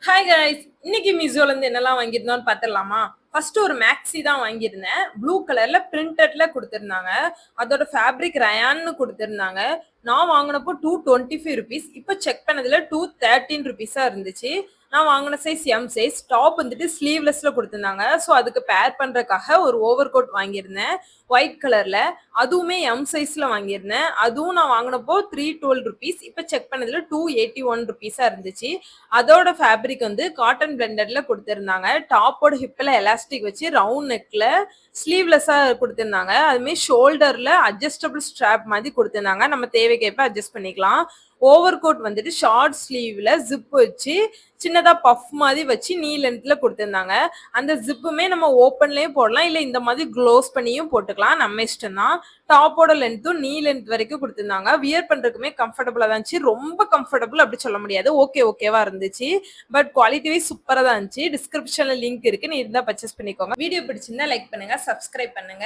Hi guys, இன்னைக்கு மீஷோல இருந்து என்னெல்லாம் வாங்கியிருந்தோம்னு பார்த்துடலாமா? ஃபர்ஸ்ட் ஒரு மேக்ஸி தான் வாங்கியிருந்தேன். ப்ளூ கலர்ல பிரிண்டட்ல கொடுத்துருந்தாங்க. அதோட ஃபேப்ரிக் ரயான்னு கொடுத்துருந்தாங்க. நான் வாங்கினப்போ 225 ருபீஸ். இப்போ செக் பண்ணதுல 213 ருபீஸா இருந்துச்சு. நான் வாங்கின சைஸ் எம் சைஸ். டாப் வந்துட்டு ஸ்லீவ்லெஸ்ல கொடுத்துருந்தாங்க. ஸோ அதுக்கு பேர் பண்றதுக்காக ஒரு ஓவர் கோட் வாங்கியிருந்தேன் ஒயிட் கலர்ல. அதுவுமே எம் சைஸ்ல வாங்கியிருந்தேன். அதுவும் நான் வாங்கினப்போ 312 ருபீஸ். இப்போ செக் பண்ணதுல 281 ருபீஸா இருந்துச்சு. அதோட ஃபேப்ரிக் வந்து காட்டன் பிளெண்டட்ல கொடுத்துருந்தாங்க. டாப்போட ஹிப்ல எலாஸ்டிக் வச்சு ரவுண்ட் நெக்ல ஸ்லீவ்லெஸ்ஸா கொடுத்துருந்தாங்க. அதுமாதிரி ஷோல்டர்ல அட்ஜஸ்டபிள் ஸ்ட்ராப் மாதிரி கொடுத்துருந்தாங்க. நம்ம தேவைக்கேற்ப அட்ஜஸ்ட் பண்ணிக்கலாம். ஓவர் கோட் வந்துட்டு ஷார்ட் ஸ்லீவ்ல ஜிப் வச்சு சின்னதா பஃப் மாதிரி வச்சு நீ லென்த்ல கொடுத்துருந்தாங்க. அந்த ஜிப்புமே நம்ம ஓப்பன்லயும் போடலாம், இல்ல இந்த மாதிரி க்ளோஸ் பண்ணியும் போட்டுக்கலாம். நம்ம இஷ்டம் தான். டாப்போட லென்த்தும் நீ லென்த் வரைக்கும் கொடுத்துருந்தாங்க. வியர் பண்றதுக்குமே கம்ஃபர்டபுளா தான் இருந்துச்சு. ரொம்ப கம்ஃபர்டபுள் அப்படி சொல்ல முடியாது, ஓகேவா இருந்துச்சு. பட் குவாலிட்டி வைஸ் சூப்பரா தான் இருந்துச்சு. டிஸ்கிரிப்ஷன்ல லிங்க் இருக்கு, நீ இருந்தா பர்ச்சேஸ் பண்ணிக்கோங்க. வீடியோ பிடிச்சிருந்தா லைக் பண்ணுங்க, சப்ஸ்கிரைப் பண்ணுங்க.